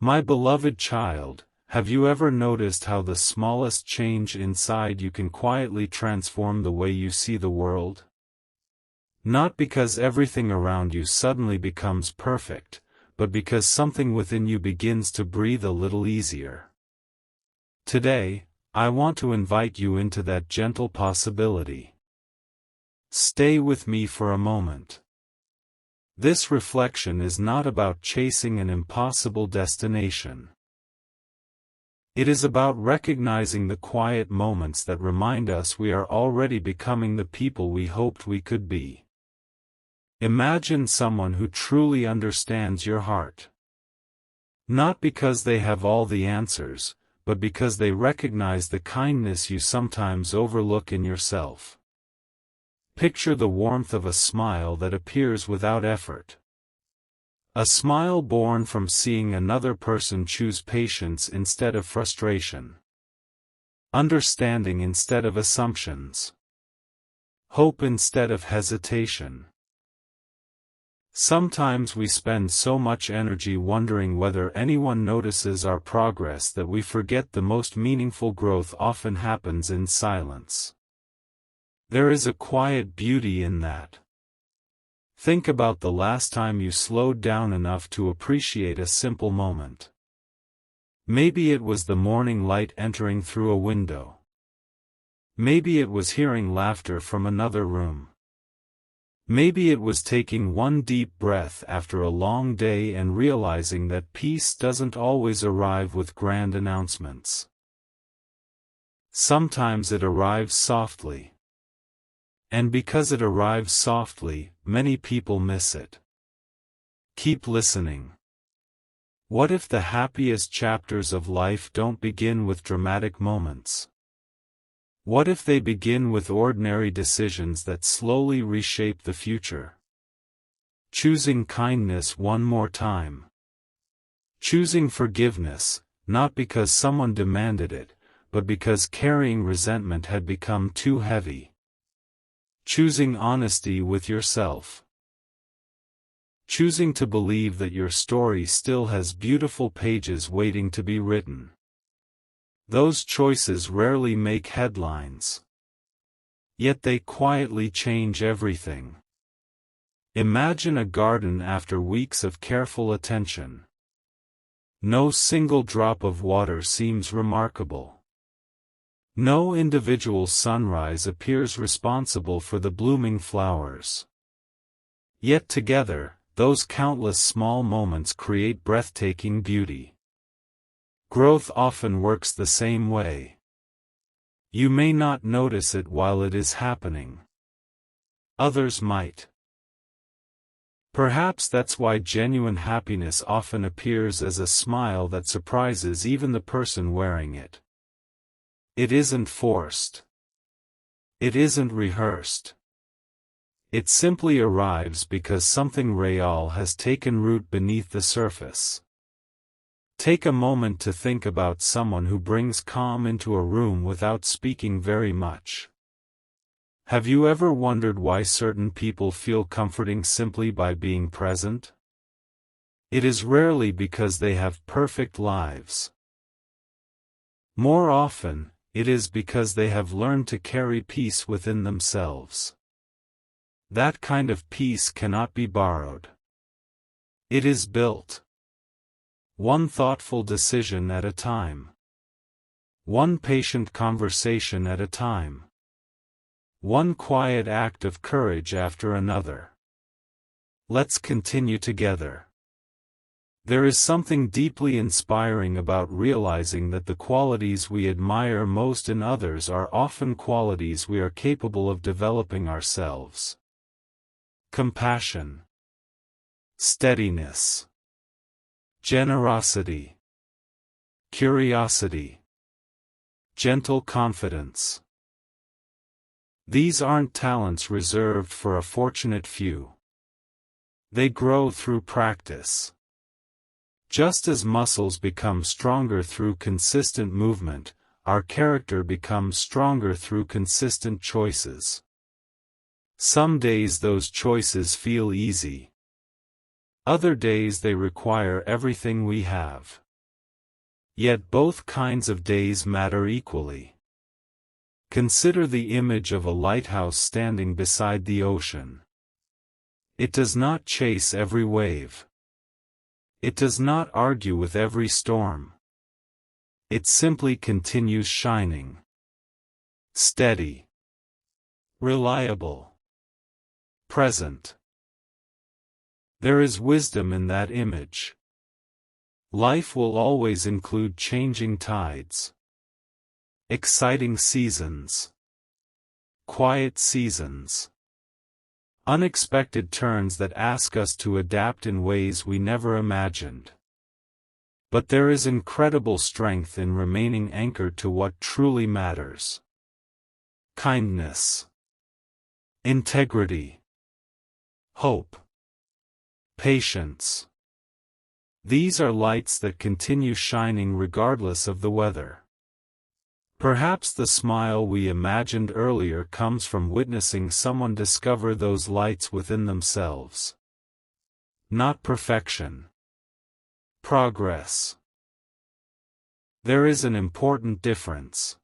My beloved child, have you ever noticed how the smallest change inside you can quietly transform the way you see the world? Not because everything around you suddenly becomes perfect, but because something within you begins to breathe a little easier. Today, I want to invite you into that gentle possibility. Stay with me for a moment. This reflection is not about chasing an impossible destination. It is about recognizing the quiet moments that remind us we are already becoming the people we hoped we could be. Imagine someone who truly understands your heart. Not because they have all the answers, but because they recognize the kindness you sometimes overlook in yourself. Picture the warmth of a smile that appears without effort. A smile born from seeing another person choose patience instead of frustration. Understanding instead of assumptions. Hope instead of hesitation. Sometimes we spend so much energy wondering whether anyone notices our progress that we forget the most meaningful growth often happens in silence. There is a quiet beauty in that. Think about the last time you slowed down enough to appreciate a simple moment. Maybe it was the morning light entering through a window. Maybe it was hearing laughter from another room. Maybe it was taking one deep breath after a long day and realizing that peace doesn't always arrive with grand announcements. Sometimes it arrives softly. And because it arrives softly, many people miss it. Keep listening. What if the happiest chapters of life don't begin with dramatic moments? What if they begin with ordinary decisions that slowly reshape the future? Choosing kindness one more time. Choosing forgiveness, not because someone demanded it, but because carrying resentment had become too heavy. Choosing honesty with yourself. Choosing to believe that your story still has beautiful pages waiting to be written. Those choices rarely make headlines. Yet they quietly change everything. Imagine a garden after weeks of careful attention. No single drop of water seems remarkable. No individual sunrise appears responsible for the blooming flowers. Yet together, those countless small moments create breathtaking beauty. Growth often works the same way. You may not notice it while it is happening. Others might. Perhaps that's why genuine happiness often appears as a smile that surprises even the person wearing it. It isn't forced. It isn't rehearsed. It simply arrives because something real has taken root beneath the surface. Take a moment to think about someone who brings calm into a room without speaking very much. Have you ever wondered why certain people feel comforting simply by being present? It is rarely because they have perfect lives. More often, it is because they have learned to carry peace within themselves. That kind of peace cannot be borrowed. It is built. One thoughtful decision at a time. One patient conversation at a time. One quiet act of courage after another. Let's continue together. There is something deeply inspiring about realizing that the qualities we admire most in others are often qualities we are capable of developing ourselves. Compassion. Steadiness. Generosity. Curiosity. Gentle confidence. These aren't talents reserved for a fortunate few. They grow through practice. Just as muscles become stronger through consistent movement, our character becomes stronger through consistent choices. Some days those choices feel easy. Other days they require everything we have. Yet both kinds of days matter equally. Consider the image of a lighthouse standing beside the ocean. It does not chase every wave. It does not argue with every storm. It simply continues shining. Steady. Reliable. Present. There is wisdom in that image. Life will always include changing tides. Exciting seasons. Quiet seasons. Unexpected turns that ask us to adapt in ways we never imagined. But there is incredible strength in remaining anchored to what truly matters. Kindness. Integrity. Hope. Patience. These are lights that continue shining regardless of the weather. Perhaps the smile we imagined earlier comes from witnessing someone discover those lights within themselves. Not perfection. Progress. There is an important difference.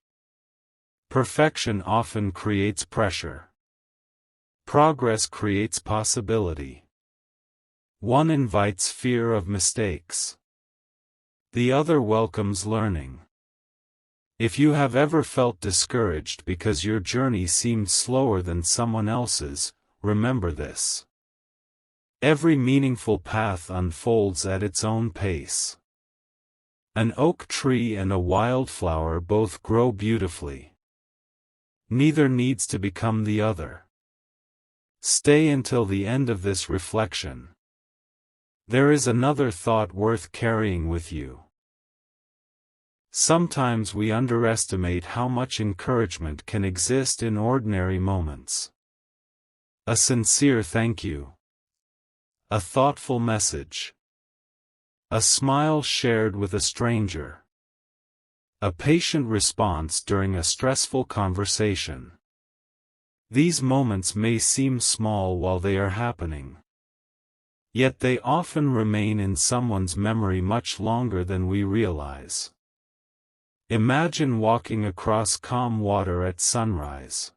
Perfection often creates pressure. Progress creates possibility. One invites fear of mistakes. The other welcomes learning. If you have ever felt discouraged because your journey seemed slower than someone else's, remember this. Every meaningful path unfolds at its own pace. An oak tree and a wildflower both grow beautifully. Neither needs to become the other. Stay until the end of this reflection. There is another thought worth carrying with you. Sometimes we underestimate how much encouragement can exist in ordinary moments. A sincere thank you. A thoughtful message. A smile shared with a stranger. A patient response during a stressful conversation. These moments may seem small while they are happening. Yet they often remain in someone's memory much longer than we realize. Imagine walking across calm water at sunrise.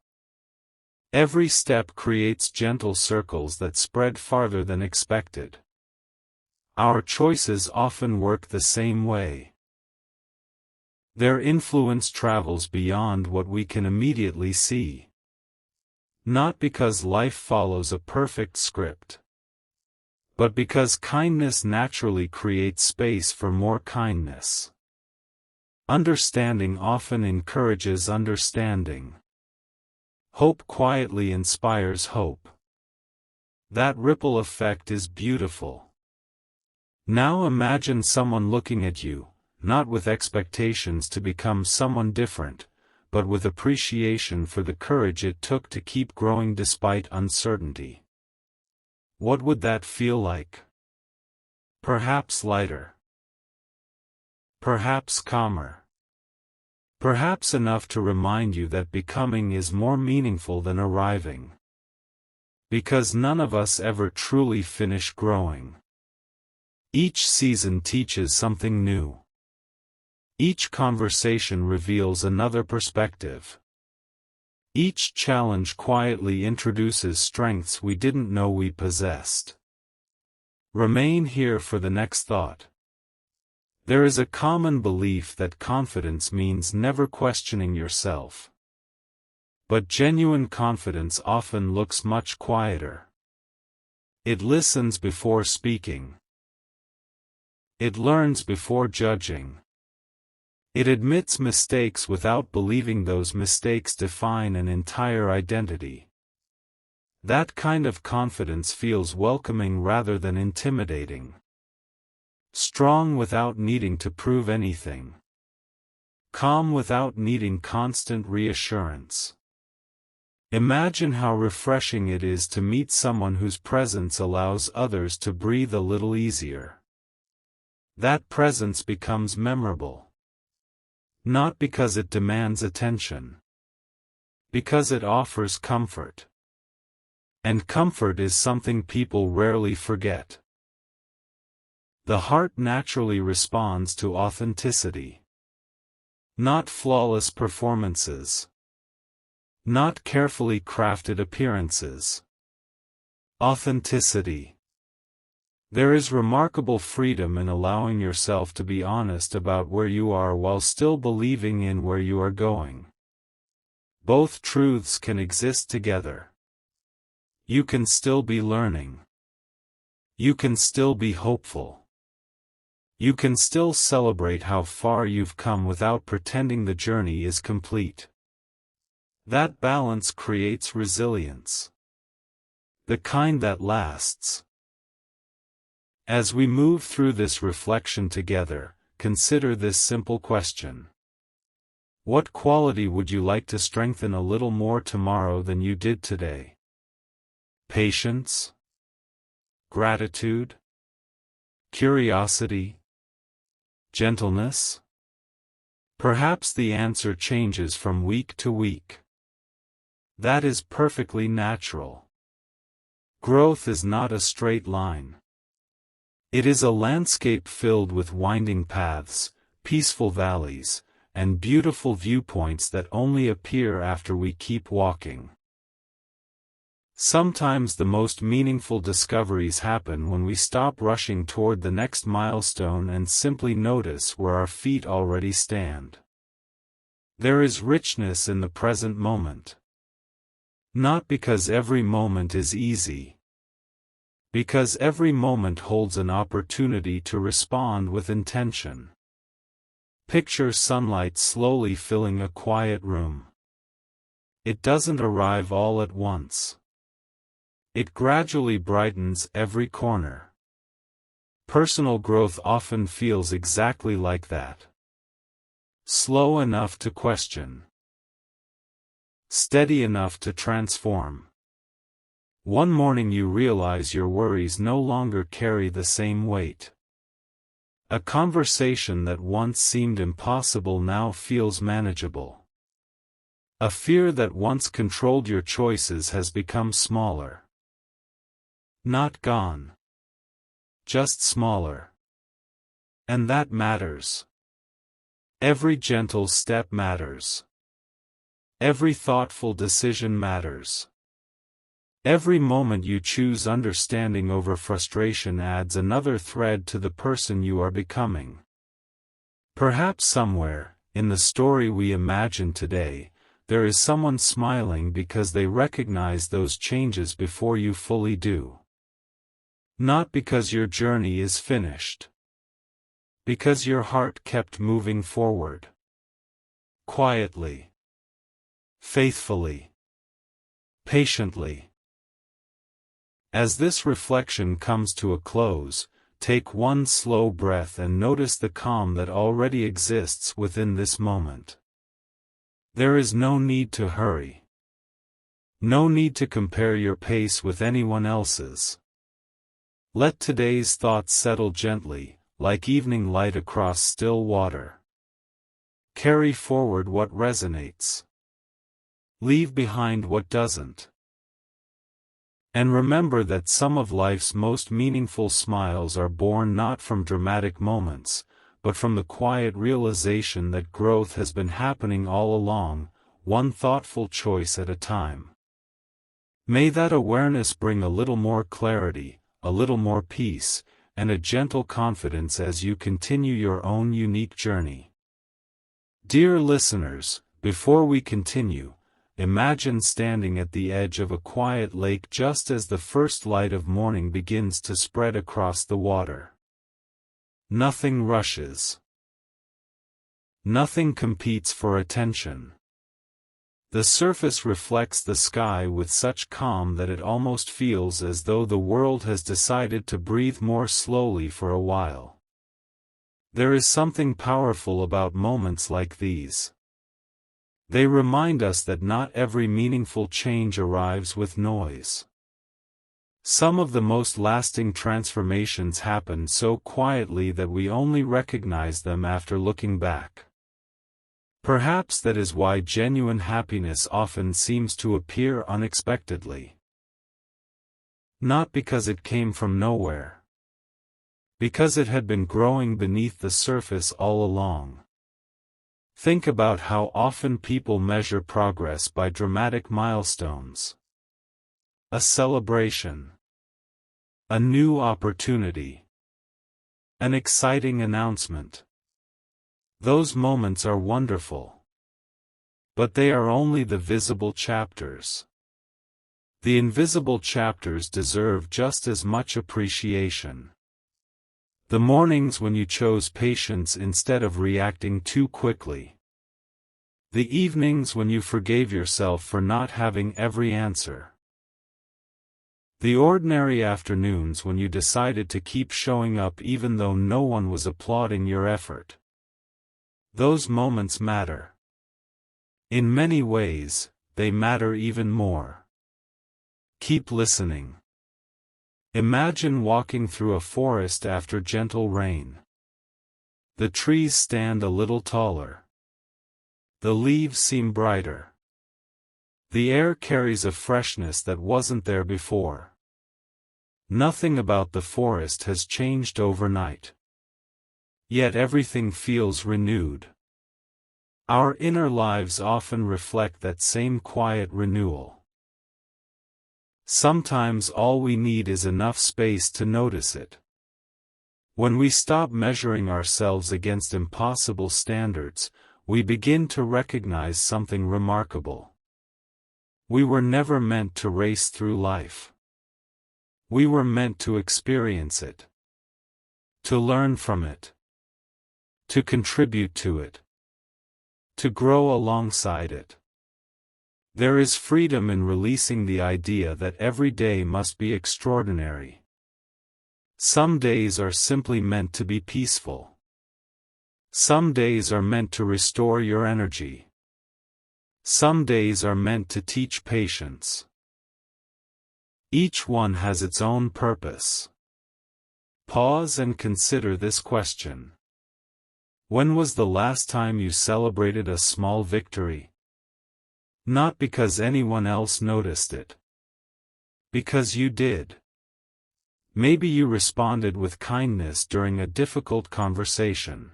Every step creates gentle circles that spread farther than expected. Our choices often work the same way. Their influence travels beyond what we can immediately see. Not because life follows a perfect script, but because kindness naturally creates space for more kindness. Understanding often encourages understanding. Hope quietly inspires hope. That ripple effect is beautiful. Now imagine someone looking at you, not with expectations to become someone different, but with appreciation for the courage it took to keep growing despite uncertainty. What would that feel like? Perhaps lighter. Perhaps calmer. Perhaps enough to remind you that becoming is more meaningful than arriving. Because none of us ever truly finish growing. Each season teaches something new. Each conversation reveals another perspective. Each challenge quietly introduces strengths we didn't know we possessed. Remain here for the next thought. There is a common belief that confidence means never questioning yourself. But genuine confidence often looks much quieter. It listens before speaking. It learns before judging. It admits mistakes without believing those mistakes define an entire identity. That kind of confidence feels welcoming rather than intimidating. Strong without needing to prove anything. Calm without needing constant reassurance. Imagine how refreshing it is to meet someone whose presence allows others to breathe a little easier. That presence becomes memorable. Not because it demands attention. Because it offers comfort. And comfort is something people rarely forget. The heart naturally responds to authenticity. Not flawless performances. Not carefully crafted appearances. Authenticity. There is remarkable freedom in allowing yourself to be honest about where you are while still believing in where you are going. Both truths can exist together. You can still be learning. You can still be hopeful. You can still celebrate how far you've come without pretending the journey is complete. That balance creates resilience. The kind that lasts. As we move through this reflection together, consider this simple question. What quality would you like to strengthen a little more tomorrow than you did today? Patience? Gratitude? Curiosity? Gentleness? Perhaps the answer changes from week to week. That is perfectly natural. Growth is not a straight line. It is a landscape filled with winding paths, peaceful valleys, and beautiful viewpoints that only appear after we keep walking. Sometimes the most meaningful discoveries happen when we stop rushing toward the next milestone and simply notice where our feet already stand. There is richness in the present moment. Not because every moment is easy. Because every moment holds an opportunity to respond with intention. Picture sunlight slowly filling a quiet room. It doesn't arrive all at once. It gradually brightens every corner. Personal growth often feels exactly like that. Slow enough to question. Steady enough to transform. One morning you realize your worries no longer carry the same weight. A conversation that once seemed impossible now feels manageable. A fear that once controlled your choices has become smaller. Not gone. Just smaller. And that matters. Every gentle step matters. Every thoughtful decision matters. Every moment you choose understanding over frustration adds another thread to the person you are becoming. Perhaps somewhere, in the story we imagine today, there is someone smiling because they recognize those changes before you fully do. Not because your journey is finished. Because your heart kept moving forward. Quietly. Faithfully. Patiently. As this reflection comes to a close, take one slow breath and notice the calm that already exists within this moment. There is no need to hurry. No need to compare your pace with anyone else's. Let today's thoughts settle gently, like evening light across still water. Carry forward what resonates. Leave behind what doesn't. And remember that some of life's most meaningful smiles are born not from dramatic moments, but from the quiet realization that growth has been happening all along, one thoughtful choice at a time. May that awareness bring a little more clarity, a little more peace, and a gentle confidence as you continue your own unique journey. Dear listeners, before we continue, imagine standing at the edge of a quiet lake just as the first light of morning begins to spread across the water. Nothing rushes. Nothing competes for attention. The surface reflects the sky with such calm that it almost feels as though the world has decided to breathe more slowly for a while. There is something powerful about moments like these. They remind us that not every meaningful change arrives with noise. Some of the most lasting transformations happen so quietly that we only recognize them after looking back. Perhaps that is why genuine happiness often seems to appear unexpectedly. Not because it came from nowhere, Because it had been growing beneath the surface all along. Think about how often people measure progress by dramatic milestones. A celebration. A new opportunity. An exciting announcement. Those moments are wonderful. But they are only the visible chapters. The invisible chapters deserve just as much appreciation. The mornings when you chose patience instead of reacting too quickly. The evenings when you forgave yourself for not having every answer. The ordinary afternoons when you decided to keep showing up even though no one was applauding your effort. Those moments matter. In many ways, they matter even more. Keep listening. Imagine walking through a forest after gentle rain. The trees stand a little taller. The leaves seem brighter. The air carries a freshness that wasn't there before. Nothing about the forest has changed overnight. Yet everything feels renewed. Our inner lives often reflect that same quiet renewal. Sometimes all we need is enough space to notice it. When we stop measuring ourselves against impossible standards, we begin to recognize something remarkable. We were never meant to race through life. We were meant to experience it. To learn from it. To contribute to it. To grow alongside it. There is freedom in releasing the idea that every day must be extraordinary. Some days are simply meant to be peaceful. Some days are meant to restore your energy. Some days are meant to teach patience. Each one has its own purpose. Pause and consider this question. When was the last time you celebrated a small victory? Not because anyone else noticed it. Because you did. Maybe you responded with kindness during a difficult conversation.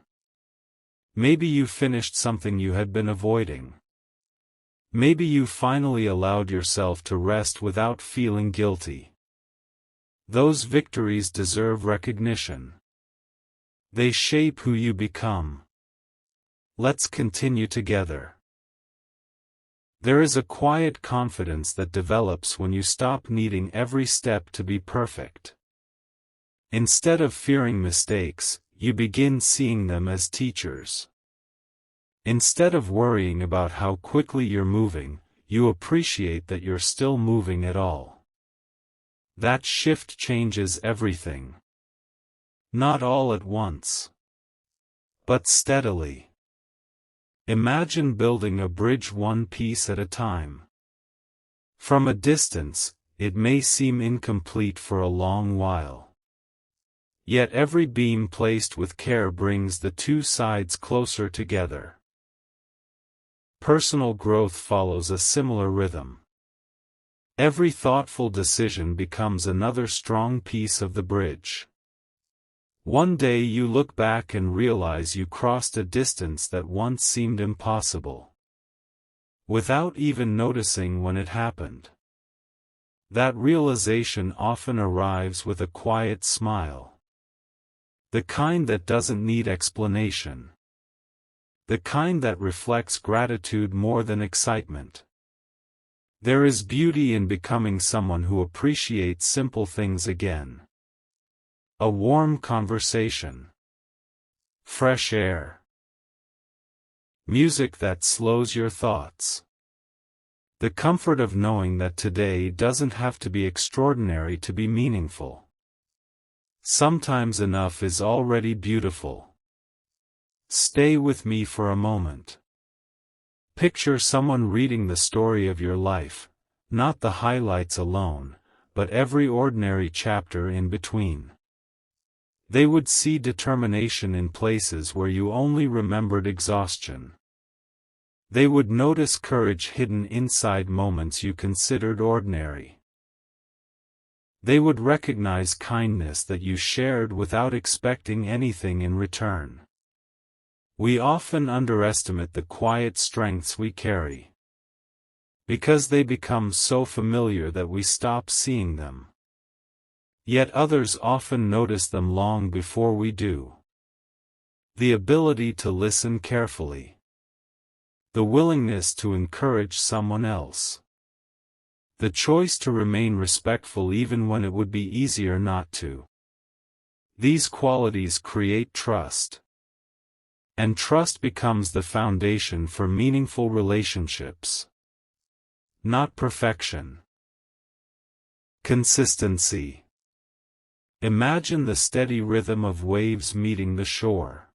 Maybe you finished something you had been avoiding. Maybe you finally allowed yourself to rest without feeling guilty. Those victories deserve recognition. They shape who you become. Let's continue together. There is a quiet confidence that develops when you stop needing every step to be perfect. Instead of fearing mistakes, you begin seeing them as teachers. Instead of worrying about how quickly you're moving, you appreciate that you're still moving at all. That shift changes everything. Not all at once. But steadily. Imagine building a bridge one piece at a time. From a distance, it may seem incomplete for a long while. Yet every beam placed with care brings the two sides closer together. Personal growth follows a similar rhythm. Every thoughtful decision becomes another strong piece of the bridge. One day you look back and realize you crossed a distance that once seemed impossible. Without even noticing when it happened. That realization often arrives with a quiet smile. The kind that doesn't need explanation. The kind that reflects gratitude more than excitement. There is beauty in becoming someone who appreciates simple things again. A warm conversation. Fresh air. Music that slows your thoughts. The comfort of knowing that today doesn't have to be extraordinary to be meaningful. Sometimes enough is already beautiful. Stay with me for a moment. Picture someone reading the story of your life, not the highlights alone, but every ordinary chapter in between. They would see determination in places where you only remembered exhaustion. They would notice courage hidden inside moments you considered ordinary. They would recognize kindness that you shared without expecting anything in return. We often underestimate the quiet strengths we carry, because they become so familiar that we stop seeing them. Yet others often notice them long before we do. The ability to listen carefully. The willingness to encourage someone else. The choice to remain respectful even when it would be easier not to. These qualities create trust. And trust becomes the foundation for meaningful relationships. Not perfection. Consistency. Imagine the steady rhythm of waves meeting the shore.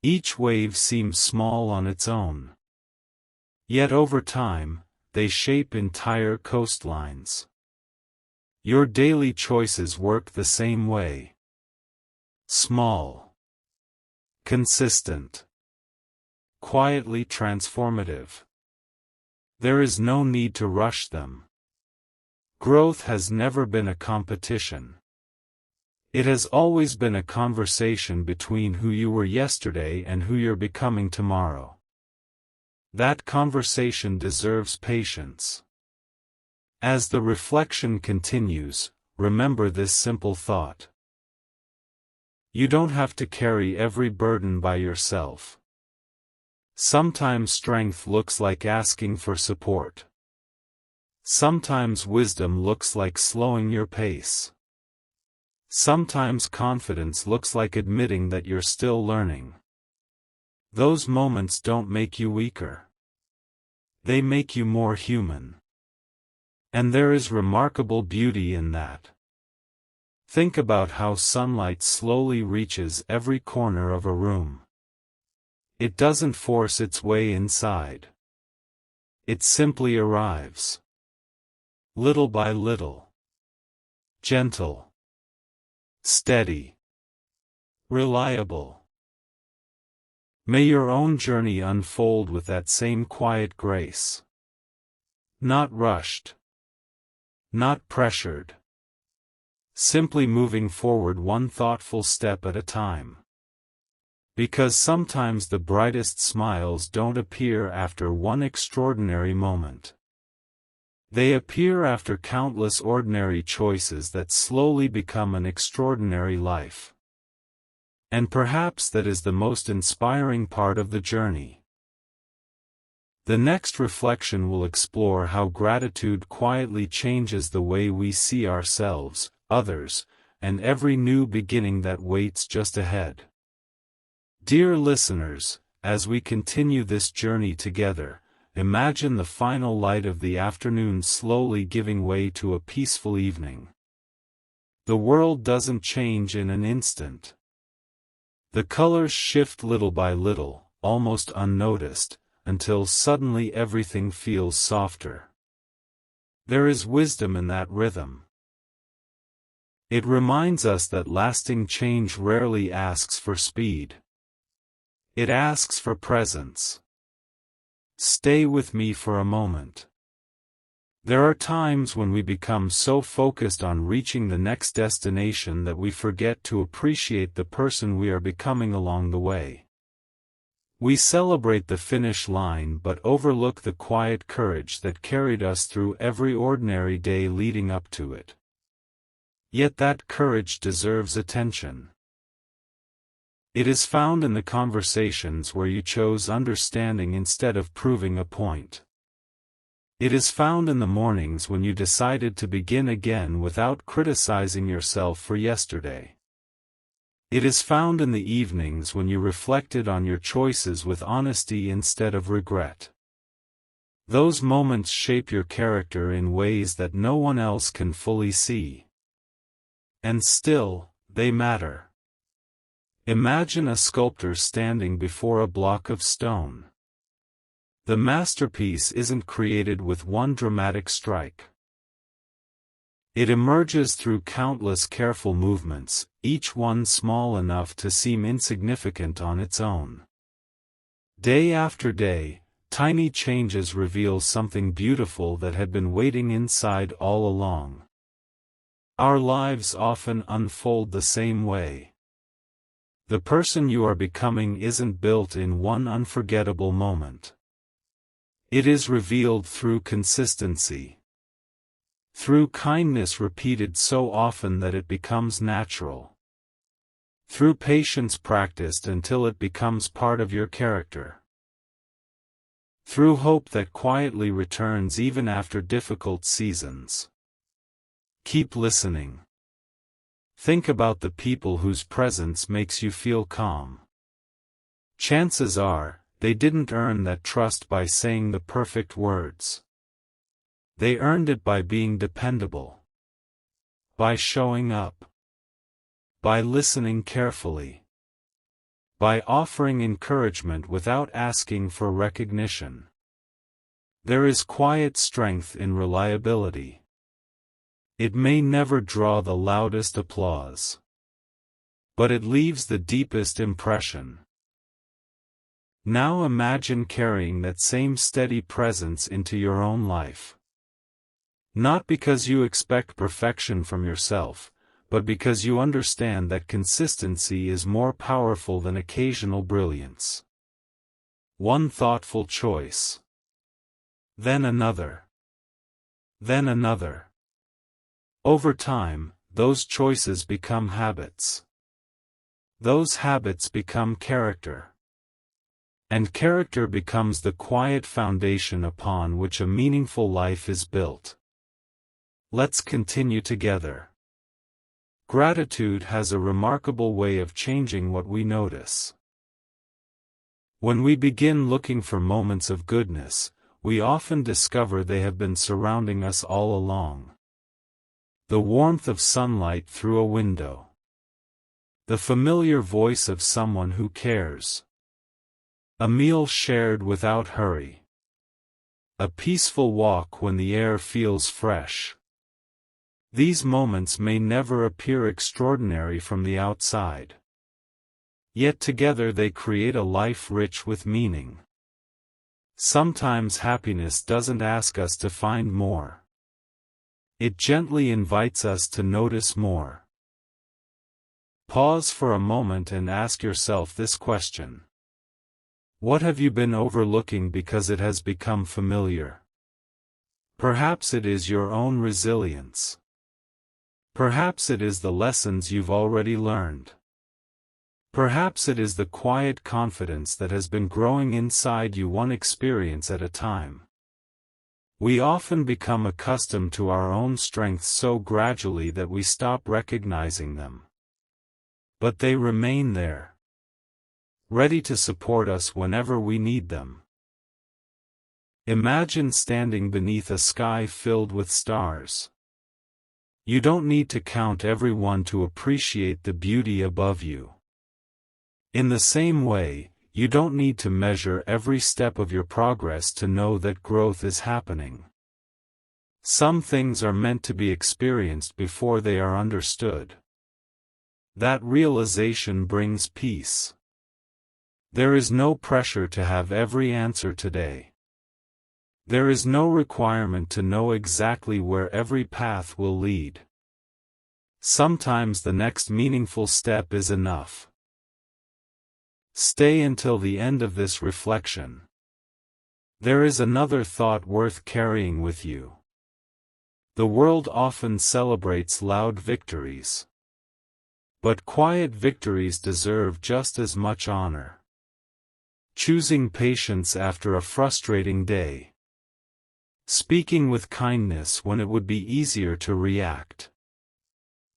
Each wave seems small on its own. Yet over time, they shape entire coastlines. Your daily choices work the same way. Small. Consistent. Quietly transformative. There is no need to rush them. Growth has never been a competition. It has always been a conversation between who you were yesterday and who you're becoming tomorrow. That conversation deserves patience. As the reflection continues, remember this simple thought. You don't have to carry every burden by yourself. Sometimes strength looks like asking for support. Sometimes wisdom looks like slowing your pace. Sometimes confidence looks like admitting that you're still learning. Those moments don't make you weaker. They make you more human. And there is remarkable beauty in that. Think about how sunlight slowly reaches every corner of a room. It doesn't force its way inside. It simply arrives. Little by little. Gentle. Steady. Reliable. May your own journey unfold with that same quiet grace. Not rushed. Not pressured. Simply moving forward one thoughtful step at a time. Because sometimes the brightest smiles don't appear after one extraordinary moment. They appear after countless ordinary choices that slowly become an extraordinary life. And perhaps that is the most inspiring part of the journey. The next reflection will explore how gratitude quietly changes the way we see ourselves, others, and every new beginning that waits just ahead. Dear listeners, as we continue this journey together, imagine the final light of the afternoon slowly giving way to a peaceful evening. The world doesn't change in an instant. The colors shift little by little, almost unnoticed, until suddenly everything feels softer. There is wisdom in that rhythm. It reminds us that lasting change rarely asks for speed. It asks for presence. Stay with me for a moment. There are times when we become so focused on reaching the next destination that we forget to appreciate the person we are becoming along the way. We celebrate the finish line but overlook the quiet courage that carried us through every ordinary day leading up to it. Yet that courage deserves attention. It is found in the conversations where you chose understanding instead of proving a point. It is found in the mornings when you decided to begin again without criticizing yourself for yesterday. It is found in the evenings when you reflected on your choices with honesty instead of regret. Those moments shape your character in ways that no one else can fully see. And still, they matter. Imagine a sculptor standing before a block of stone. The masterpiece isn't created with one dramatic strike. It emerges through countless careful movements, each one small enough to seem insignificant on its own. Day after day, tiny changes reveal something beautiful that had been waiting inside all along. Our lives often unfold the same way. The person you are becoming isn't built in one unforgettable moment. It is revealed through consistency. Through kindness repeated so often that it becomes natural. Through patience practiced until it becomes part of your character. Through hope that quietly returns even after difficult seasons. Keep listening. Think about the people whose presence makes you feel calm. Chances are, they didn't earn that trust by saying the perfect words. They earned it by being dependable. By showing up. By listening carefully. By offering encouragement without asking for recognition. There is quiet strength in reliability. It may never draw the loudest applause. But it leaves the deepest impression. Now imagine carrying that same steady presence into your own life. Not because you expect perfection from yourself, but because you understand that consistency is more powerful than occasional brilliance. One thoughtful choice. Then another. Then another. Over time, those choices become habits. Those habits become character. And character becomes the quiet foundation upon which a meaningful life is built. Let's continue together. Gratitude has a remarkable way of changing what we notice. When we begin looking for moments of goodness, we often discover they have been surrounding us all along. The warmth of sunlight through a window. The familiar voice of someone who cares. A meal shared without hurry. A peaceful walk when the air feels fresh. These moments may never appear extraordinary from the outside. Yet together they create a life rich with meaning. Sometimes happiness doesn't ask us to find more. It gently invites us to notice more. Pause for a moment and ask yourself this question. What have you been overlooking because it has become familiar? Perhaps it is your own resilience. Perhaps it is the lessons you've already learned. Perhaps it is the quiet confidence that has been growing inside you one experience at a time. We often become accustomed to our own strengths so gradually that we stop recognizing them. But they remain there. Ready to support us whenever we need them. Imagine standing beneath a sky filled with stars. You don't need to count every one to appreciate the beauty above you. In the same way, you don't need to measure every step of your progress to know that growth is happening. Some things are meant to be experienced before they are understood. That realization brings peace. There is no pressure to have every answer today. There is no requirement to know exactly where every path will lead. Sometimes the next meaningful step is enough. Stay until the end of this reflection. There is another thought worth carrying with you. The world often celebrates loud victories. But quiet victories deserve just as much honor. Choosing patience after a frustrating day. Speaking with kindness when it would be easier to react.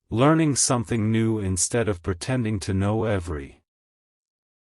Learning something new instead of pretending to know every